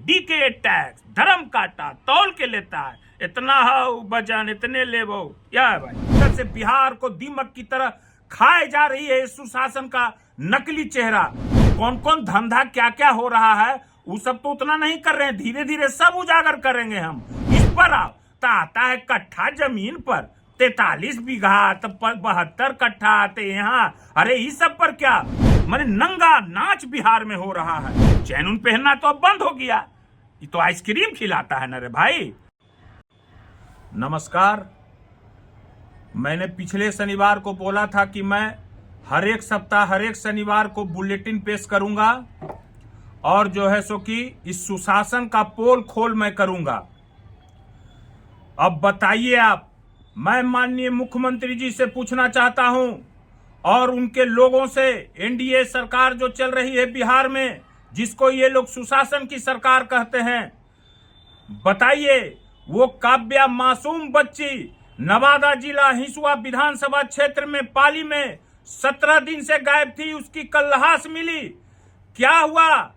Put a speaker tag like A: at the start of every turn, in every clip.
A: DK tax, धर्म काटा, तौल के लेता है, इतना हो बजन इतने लेवो। क्या है भाई, इधर से बिहार को दीमक की तरह खाए जा रही है सुशासन का नकली चेहरा। कौन कौन धंधा क्या क्या हो रहा है वो सब तो उतना नहीं कर रहे हैं, धीरे धीरे सब उजागर करेंगे हम। इस पर आता है कट्ठा जमीन पर 43 बीघा तो 72 कट्ठा आते यहाँ। अरे इस सब पर क्या माने नंगा नाच बिहार में हो रहा है। चैनून पहनना तो अब बंद हो गया, ये तो आइसक्रीम खिलाता है ना रे भाई। नमस्कार, मैंने पिछले शनिवार को बोला था कि मैं हर एक सप्ताह हर एक शनिवार को बुलेटिन पेश करूंगा और जो है सो कि इस सुशासन का पोल खोल मैं करूंगा। अब बताइए आप, मैं माननीय मुख्यमंत्री जी से पूछना चाहता हूं और उनके लोगों से, एनडीए सरकार जो चल रही है बिहार में, जिसको ये लोग सुशासन की सरकार कहते हैं, बताइए वो काव्या मासूम बच्ची नवादा जिला हिसुआ विधानसभा क्षेत्र में पाली में 17 दिन से गायब थी, उसकी कल लाश मिली। क्या हुआ?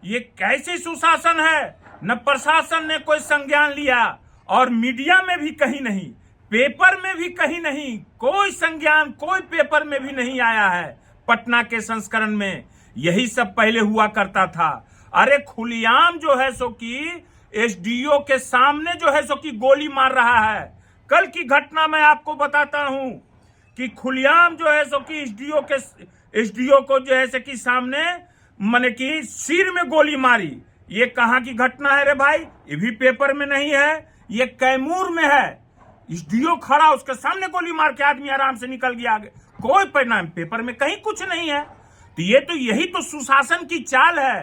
A: ये कैसी सुशासन है? न प्रशासन ने कोई संज्ञान लिया और मीडिया में भी कहीं नहीं, पेपर में भी कहीं नहीं, कोई संज्ञान कोई पेपर में भी नहीं आया है। पटना के संस्करण में यही सब पहले हुआ करता था। अरे खुलेआम जो है सो कि एसडीओ के सामने जो है सो कि गोली मार रहा है। कल की घटना मैं आपको बताता हूं कि खुलेआम जो है सो कि एसडीओ को जो है सो कि सामने माने कि सिर में गोली मारी। ये कहां की घटना है रे भाई? ये भी पेपर में नहीं है, ये कैमूर में है। एसडीओ खड़ा, उसके सामने गोली मार के आदमी आराम से निकल गया आगे, कोई परिणाम पेपर में कहीं कुछ नहीं है। तो यही तो सुशासन की चाल है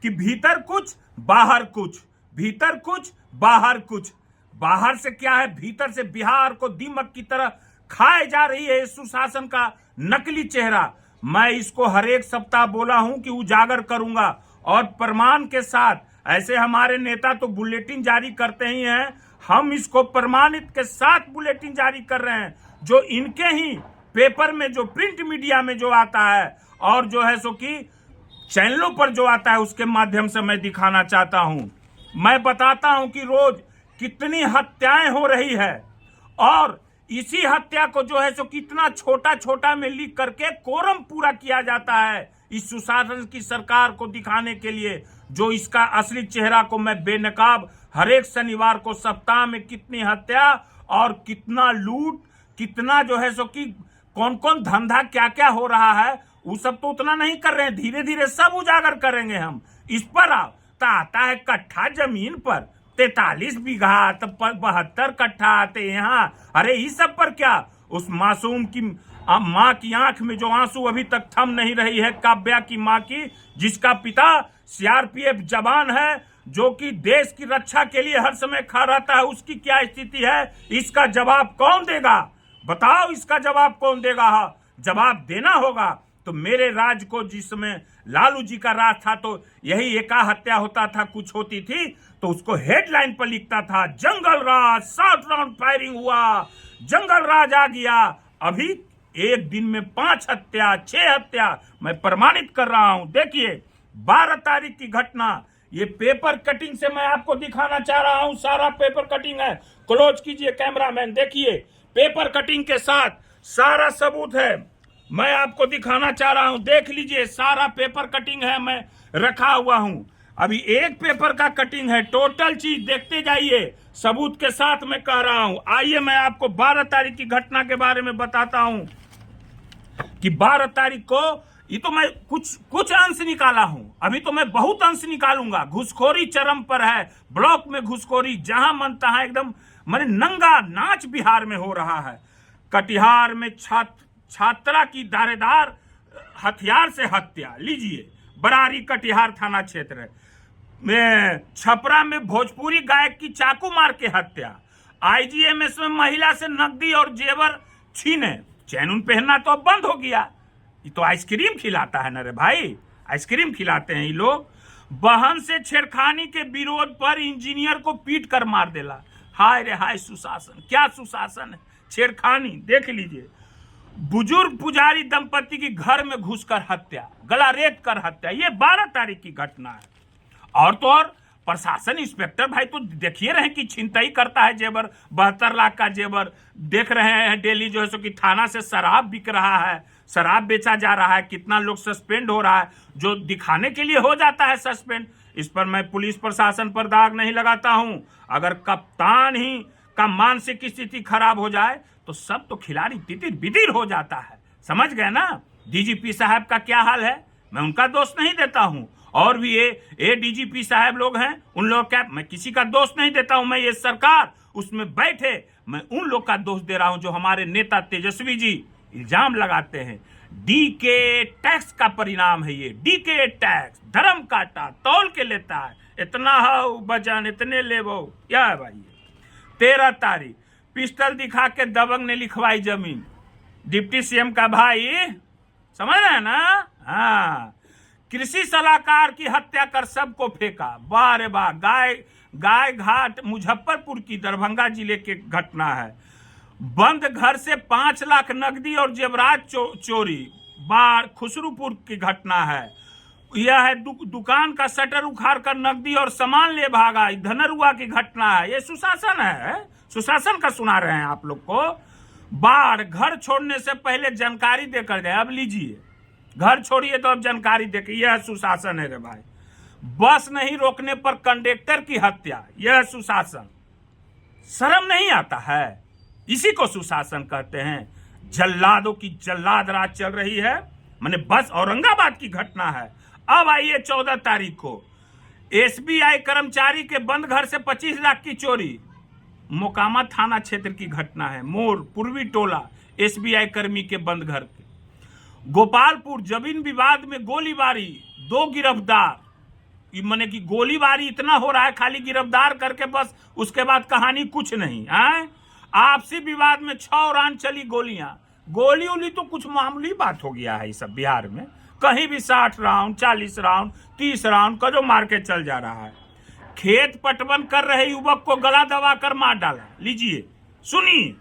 A: कि भीतर कुछ बाहर कुछ, भीतर कुछ बाहर कुछ। बाहर से क्या है, भीतर से बिहार को दीमक की तरह खाए जा रही है सुशासन का नकली चेहरा। मैं इसको हर एक सप्ताह बोला हूं कि उजागर करूंगा और प्रमाण के साथ। ऐसे हमारे नेता तो बुलेटिन जारी करते ही हैं, हम इसको प्रमाणित के साथ बुलेटिन जारी कर रहे हैं, जो इनके ही पेपर में, जो प्रिंट मीडिया में जो आता है और जो है सो कि चैनलों पर जो आता है, उसके माध्यम से मैं दिखाना चाहता हूं। मैं बताता हूं कि रोज कितनी हत्याएं हो रही है और इसी हत्या को जो है सो कितना छोटा छोटा में लिख करके कोरम पूरा किया जाता है इस सुशासन की सरकार को दिखाने के लिए, जो इसका असली चेहरा को मैं बेनकाब हर एक शनिवार को सप्ताह में कितनी हत्या और कितना लूट, कितना जो है सो कि कौन कौन धंधा क्या क्या हो रहा है, वो सब तो उतना नहीं कर रहे हैं, धीरे धीरे सब उजागर करेंगे हम। इस पर आता है कट्ठा जमीन पर 43 बीघा तो 72 कट्ठा आते यहाँ। अरे इस सब पर क्या? उस मासूम की माँ की आंख में जो आंसू अभी तक थम नहीं रही है, काव्या की माँ की, जिसका पिता सीआरपीएफ जवान है, जो कि देश की रक्षा के लिए हर समय खड़ा रहता है, उसकी क्या स्थिति है? इसका जवाब कौन देगा? बताओ, इसका जवाब कौन देगा? जवाब देना होगा तो मेरे राज को, जिसमें लालू जी का राज था, तो यही एका हत्या होता था, कुछ होती थी तो उसको हेडलाइन पर लिखता था जंगल राज, 7 राउंड फायरिंग हुआ, जंगल राज आ गया। अभी एक दिन में 5 हत्या, 6 हत्या मैं प्रमाणित कर रहा हूं। देखिए 12 तारीख की घटना, ये पेपर कटिंग से मैं आपको दिखाना चाह रहा हूं, सारा पेपर कटिंग है। क्लोज कीजिए कैमरामैन, देखिए पेपर कटिंग के साथ सारा सबूत है, मैं आपको दिखाना चाह रहा हूं। देख लीजिए, सारा पेपर कटिंग है, मैं रखा हुआ हूं। अभी एक पेपर का कटिंग है, टोटल चीज देखते जाइए, सबूत के साथ मैं कह रहा हूं। आइए मैं आपको 12 तारीख की घटना के बारे में बताता हूं कि 12 तारीख को, ये तो मैं कुछ अंश निकाला हूं, अभी तो मैं बहुत अंश निकालूंगा। घुसखोरी चरम पर है, ब्लॉक में घुसखोरी, जहां मन तहां एकदम माने नंगा नाच बिहार में हो रहा है। कटिहार में छात्रा की दारेदार हथियार से हत्या, लीजिए बरारी कटिहार थाना क्षेत्र में। छपरा में भोजपुरी गायक की चाकू मार के हत्या। आईजीएमएस में महिला से नकदी और जेवर छीने। चैनून पहनना तो अब बंद हो गया, ये तो आइसक्रीम खिलाता है ना रे भाई, आइसक्रीम खिलाते हैं ये लोग। बहन से छेड़खानी के विरोध पर इंजीनियर को पीट कर मार देला। हाय रे हाय सुशासन, क्या सुशासन है, छेड़खानी देख लीजिए। बुजुर्ग पुजारी दंपति की घर में घुसकर हत्या, गला रेत कर हत्या, ये 12 तारीख की घटना है। और तो और प्रशासन इंस्पेक्टर भाई तो देखिए रहे कि छिनतई करता है जेवर, 72 लाख का जेवर देख रहे हैं डेली जो है सो कि थाना से शराब बिक रहा है, शराब बेचा जा रहा है, कितना लोग सस्पेंड हो रहा है, जो दिखाने के लिए हो जाता है सस्पेंड। इस पर मैं पुलिस प्रशासन पर दाग नहीं लगाता हूं। अगर कप्तान ही का मानसिक स्थिति खराब हो जाए तो सब तो खिलाड़ी तितिर बितिर हो जाता है, समझ गए ना। डीजीपी साहब का क्या हाल है, मैं उनका दोष नहीं देता हूं, और भी ये डीजीपी साहब लोग हैं, उन लोग क्या, मैं किसी का दोष नहीं देता हूं। मैं ये सरकार उसमें बैठे, मैं उन लोग का दोष दे रहा हूं जो हमारे नेता तेजस्वी जी इल्जाम लगाते हैं। डीके टैक्स का परिणाम है ये। डीके टैक्स धर्म काटा तौल के लेता है, इतना हो बजन इतने लेवो, क्या है भाई। 13 तारीख पिस्टल दिखा के दबंग ने लिखवाई जमीन, डिप्टी सीएम का भाई, समझ रहे हैं ना। हाँ, कृषि सलाहकार की हत्या कर सबको फेंका, वाह रे वाह। गाय घाट मुजफ्फरपुर की दरभंगा जिले की घटना है। बंद घर से 5 लाख नकदी और जेवरात चोरी, बाढ़ खुसरूपुर की घटना है। यह है दुकान का शटर उखाड़ कर नकदी और सामान ले भागा, धनरुआ की घटना है। ये सुशासन है, सुशासन का सुना रहे हैं आप लोग को। बाढ़, घर छोड़ने से पहले जानकारी देकर गए, अब लीजिए, घर छोड़िए तो अब जानकारी देकर, यह सुशासन है रे भाई। बस नहीं रोकने पर कंडक्टर की हत्या, यह सुशासन, शर्म नहीं आता है, इसी को सुशासन कहते हैं। जल्लादों की जल्लाद राज चल रही है, माने बस औरंगाबाद की घटना है। अब आइए 14 तारीख को एसबीआई कर्मचारी के बंद घर से 25 लाख की चोरी, मोकामा थाना क्षेत्र की घटना है। मोर पूर्वी टोला एसबीआई कर्मी के बंद घर के। गोपालपुर जमीन विवाद में गोलीबारी, 2 गिरफ्तार, माने कि गोलीबारी इतना हो रहा है, खाली गिरफ्तार करके बस, उसके बाद कहानी कुछ नहीं है। आपसी विवाद में 6 राउंड चली गोलियां, गोली उली तो कुछ मामूली बात हो गया है ये सब बिहार में, कहीं भी 60 राउंड 40 राउंड 30 राउंड का जो मार के चल जा रहा है। खेत पटवन कर रहे युवक को गला दबाकर मार डाला, लीजिए सुनिए।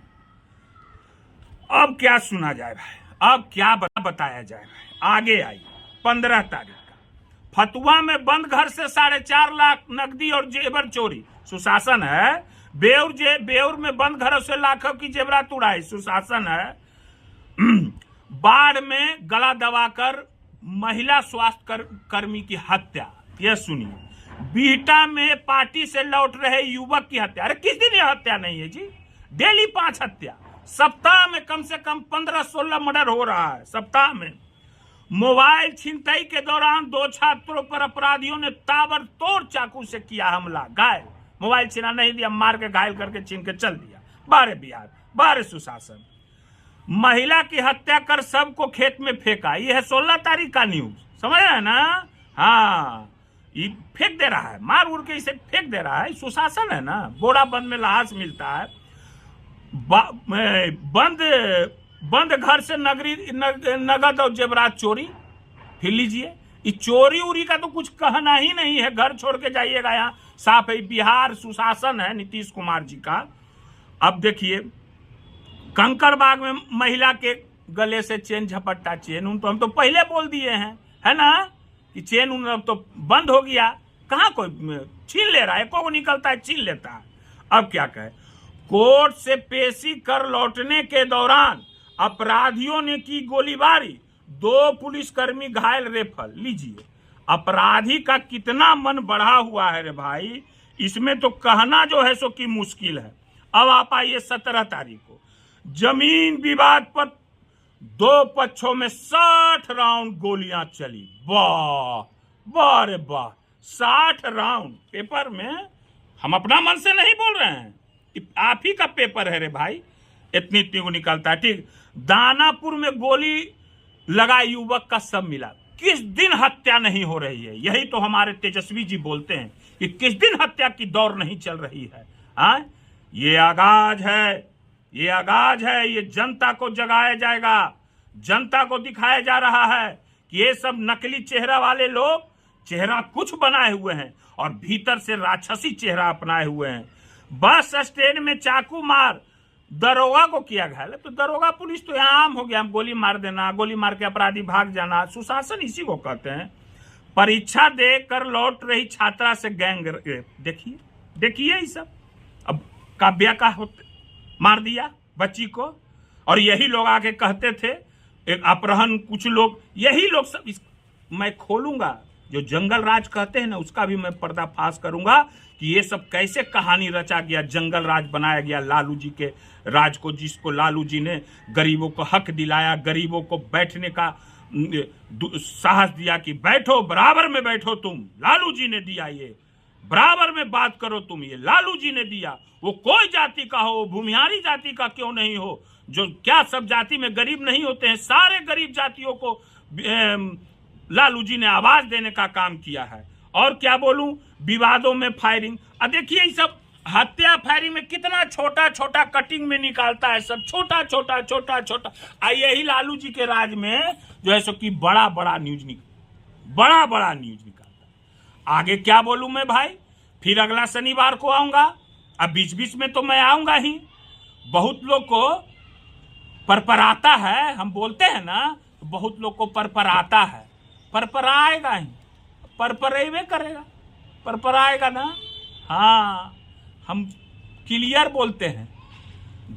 A: अब क्या सुना जाए भाई, अब क्या बताया जाए भाई, आगे आई 15 तारीख का फतुआ में बंद घर से 4.5 लाख नकदी और जेवर चोरी, सुशासन है। बेउर में बंद घरों से लाखों की जेवरात उड़ाई, सुशासन है। बाढ़ में गला दबाकर महिला स्वास्थ्य कर्मी की हत्या, यह सुनिए। बीटा में पार्टी से लौट रहे युवक की हत्या, अरे किस दिन यह हत्या नहीं है जी, डेली 5 हत्या, सप्ताह में कम से कम 15-16 मर्डर हो रहा है सप्ताह में। मोबाइल छिनतई के दौरान 2 छात्रों पर अपराधियों ने ताबड़तोड़ चाकू से किया हमला, घायल, मोबाइल छिना नहीं दिया, मार के घायल करके छीन के चल दिया। बारे बिहार, बारे सुशासन। महिला की हत्या कर सबको खेत में फेंका, यह है 16 तारीख का न्यूज, समझ रहे हैं ना। हाँ, ये फेंक दे रहा है, मार उड़ के इसे फेंक दे रहा है, सुशासन है ना। बोरा बंद में लाश मिलता है, बंद घर से नगद और जेवरात चोरी। फिर लीजिए, इस चोरी उरी का तो कुछ कहना ही नहीं है, घर छोड़ के जाइएगा, यहाँ साफ है, बिहार सुशासन है नीतीश कुमार जी का। अब देखिए, कंकड़बाग में महिला के गले से चेन झपट्टा, चेन उन तो हम तो पहले बोल दिए हैं, है ना, कि चेन उन अब तो बंद हो गया, कहाँ कोई छीन ले रहा है, को निकलता है छीन लेता है। अब क्या कहे, कोर्ट से पेशी कर लौटने के दौरान अपराधियों ने की गोलीबारी, 2 पुलिसकर्मी घायल, रेफल। लीजिए, अपराधी का कितना मन बढ़ा हुआ है रे भाई, इसमें तो कहना जो है सो कि मुश्किल है। अब आप आइए 17 तारीख को, जमीन विवाद पर 2 पक्षों में 60 राउंड गोलियां चली, वाह वाह रे वाह, 60 राउंड। पेपर में हम अपना मन से नहीं बोल रहे हैं, आप ही का पेपर है रे भाई, इतनी को निकलता है। ठीक, दानापुर में गोली लगा युवक का सब मिला, किस दिन हत्या नहीं हो रही है, यही तो हमारे तेजस्वी जी बोलते हैं कि किस दिन हत्या की दौर नहीं चल रही है। हाँ, ये आगाज है, ये आगाज है, ये जनता को जगाया जाएगा, जनता को दिखाया जा रहा है कि ये सब नकली चेहरा वाले लोग चेहरा कुछ बनाए हुए हैं और भीतर से राक्षसी चेहरा अपनाए हुए हैं। बस स्टैंड में चाकू मार दरोगा को किया घायल, तो दरोगा पुलिस तो यहाँ आम हो गया, हम गोली मार देना, गोली मार के अपराधी भाग जाना, सुशासन इसी को कहते हैं। परीक्षा देकर लौट रही छात्रा से गैंग रेप। देखिए देखिए ये सब। अब काव्या का मार दिया बच्ची को, और यही लोग आके कहते थे एक अपहरण, कुछ लोग, यही लोग सब मैं खोलूंगा जो जंगल राज कहते हैं ना, उसका भी मैं पर्दाफाश करूंगा कि ये सब कैसे कहानी रचा गया, जंगल राज बनाया गया लालू जी के राज को, जिसको लालू जी ने गरीबों को हक दिलाया, गरीबों को बैठने का साहस दिया कि बैठो, बराबर में बैठो तुम, लालू जी ने दिया, ये बराबर में बात करो तुम, ये लालू जी ने दिया। वो कोई जाति का हो, भूमिहारी जाति का क्यों नहीं हो, जो क्या सब जाति में गरीब नहीं होते हैं, सारे गरीब जातियों को लालू जी ने आवाज देने का काम किया है। और क्या बोलूं, विवादों में फायरिंग, देखिए ये सब हत्या फायरिंग में कितना छोटा छोटा कटिंग में निकालता है, सब छोटा छोटा छोटा छोटा। यही लालू जी के राज में जो है सो कि बड़ा बड़ा न्यूज निकालता है। आगे क्या बोलूं मैं भाई, फिर अगला शनिवार को आऊंगा। अब बीच बीच में तो मैं आऊंगा ही। बहुत लोग को परपराता है, हम बोलते हैं ना, बहुत लोग को परपराता है, परपराएगा ही, परपरेबे करेगा, परपराएगा ना। हाँ, हम क्लियर बोलते हैं।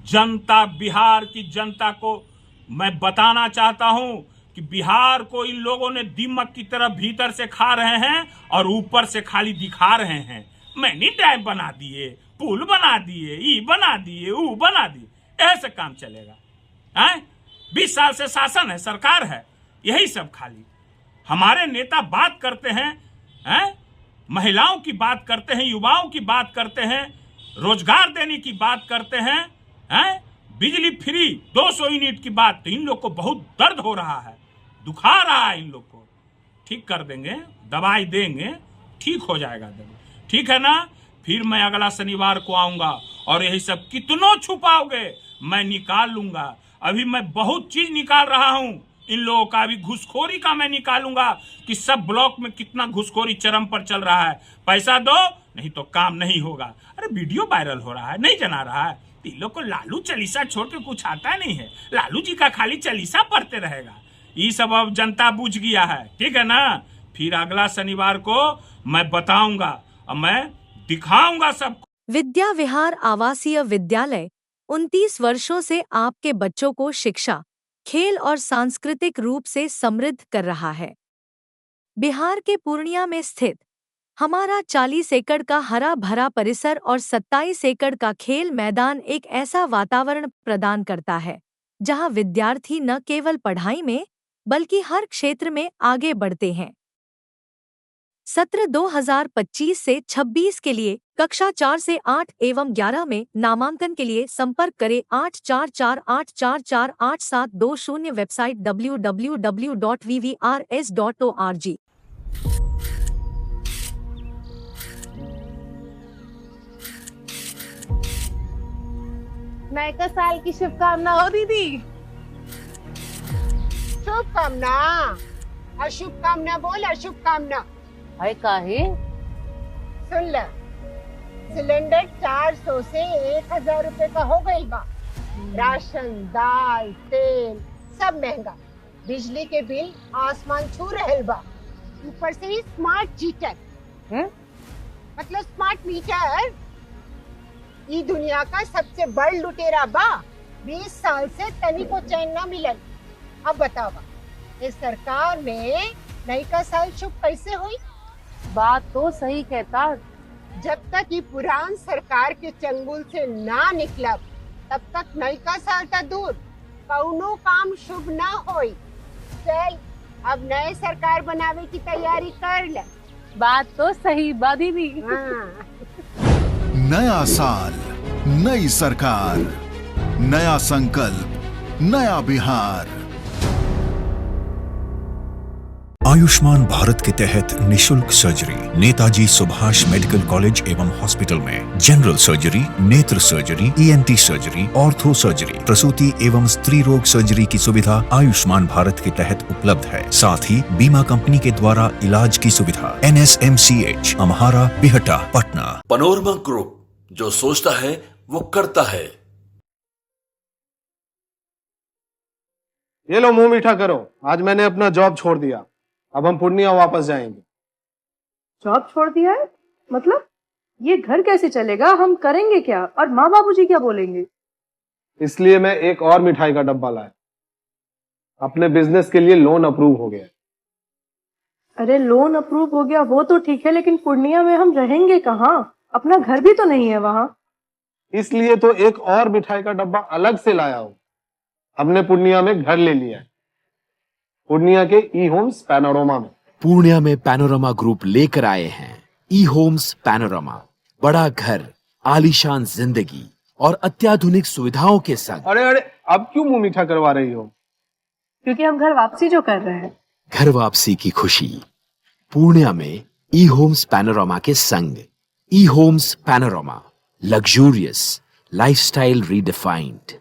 A: जनता, बिहार की जनता को मैं बताना चाहता हूं कि बिहार को इन लोगों ने दीमक की तरह भीतर से खा रहे हैं और ऊपर से खाली दिखा रहे हैं। मैंने डैम बना दिए, पुल बना दिए, ई बना दिए, ऊ बना दिए, ऐसे काम चलेगा? 20 साल से शासन है, सरकार है, यही सब खाली। हमारे नेता बात करते हैं, महिलाओं की बात करते हैं, युवाओं की बात करते हैं, रोजगार देने की बात करते हैं, बिजली फ्री 200 यूनिट की बात। तो इन लोग को बहुत दर्द हो रहा है, दुखा रहा है, इन लोग को ठीक कर देंगे, दवाई देंगे, ठीक हो जाएगा दर्द, ठीक है ना। फिर मैं अगला शनिवार को आऊंगा और यही सब कितनों छुपाओगे मैं निकाल लूंगा। अभी मैं बहुत चीज निकाल रहा हूं, इन लोगों का भी घुसखोरी का मैं निकालूंगा कि सब ब्लॉक में कितना घुसखोरी चरम पर चल रहा है। पैसा दो नहीं तो काम नहीं होगा। अरे वीडियो वायरल हो रहा है, नहीं जना रहा है। इन लोग को लालू चालीसा छोड़ के कुछ आता नहीं है, लालू जी का खाली चालीसा पढ़ते रहेगा। ये सब अब जनता बुझ गया है, ठीक है ना। फिर अगला शनिवार को मैं बताऊंगा और मैं दिखाऊंगा सबको।
B: विद्या विहार आवासीय विद्यालय 29 वर्षों से आपके बच्चों को शिक्षा, खेल और सांस्कृतिक रूप से समृद्ध कर रहा है। बिहार के पूर्णिया में स्थित हमारा 40 एकड़ का हरा भरा परिसर और 27 एकड़ का खेल मैदान एक ऐसा वातावरण प्रदान करता है जहां विद्यार्थी न केवल पढ़ाई में बल्कि हर क्षेत्र में आगे बढ़ते हैं। सत्र 2025 से 26 के लिए कक्षा 4 से 8 एवं 11 में नामांकन के लिए संपर्क करें 8448448720। Website www.vvrs.org।
C: नए का साल की शुभकामना हो दीदी।
D: शुभकामना, अशुभकामना बोल, अशुभकामना।
C: अरे काहे?
D: सुन ल, सिलेंडर 400 से 1000 रुपए का हो गई बा। राशन, दाल, तेल सब महंगा, बिजली के बिल आसमान छू रहल बा। ऊपर से ही स्मार्ट मीटर, मतलब स्मार्ट मीटर ई दुनिया का सबसे बड़ लुटेरा बा। 20 साल से तनी को चैन न मिलल। अब बतावा इस सरकार में नई का साल शुभ कैसे हुई?
C: बात तो सही कहता।
D: जब तक ये पुरान सरकार के चंगुल से ना निकलब तब तक नई का साल तक दूर, कौनो काम शुभ ना होई। चल अब नए सरकार बनावे की तैयारी कर ले।
C: बात तो सही बा दीदी।
E: नया साल, नई सरकार, नया संकल्प, नया बिहार।
F: आयुष्मान भारत के तहत निशुल्क surgery Netaji Subhash medical college एवं हॉस्पिटल में जनरल सर्जरी, नेत्र surgery, ENT surgery, ortho surgery, प्रसूति एवं स्त्री रोग सर्जरी की सुविधा आयुष्मान भारत के तहत उपलब्ध है। साथ ही बीमा कंपनी के द्वारा इलाज की सुविधा। NSMCH, Amhara, Bihta, Patna.
G: Panorama group, जो सोचता है वो करता है।
H: ये लो मुंह मीठा करो, आज मैंने अपना जॉब छोड़ दिया, अब हम पूर्णिया वापस जाएंगे। जॉब छोड़ दिया है? मतलब ये घर कैसे चलेगा? हम करेंगे क्या? और माँ बाबूजी क्या बोलेंगे?
I: इसलिए मैं एक और मिठाई का डब्बा लाया। अपने बिजनेस के लिए लोन अप्रूव हो गया।
H: अरे लोन अप्रूव हो गया वो तो ठीक है, लेकिन पूर्णिया में हम रहेंगे कहाँ? अपना घर भी तो नहीं है वहाँ।
I: इसलिए तो एक और मिठाई का डब्बा अलग से लाया हूँ। हमने पूर्णिया में घर ले लिया है, पूर्णिया के ई होम्स पैनोरमा में।
J: पूर्णिया में पैनोरमा ग्रुप लेकर आए हैं ई होम्स पैनोरमा। बड़ा घर, आलीशान जिंदगी और अत्याधुनिक सुविधाओं के संग।
I: अरे अरे, अब क्यों मुंह मीठा करवा रही हो?
H: क्योंकि हम घर वापसी जो कर रहे हैं।
J: घर वापसी की खुशी पूर्णिया में ई होम्स पैनोरमा के संग। ई homes panorama, luxurious lifestyle redefined.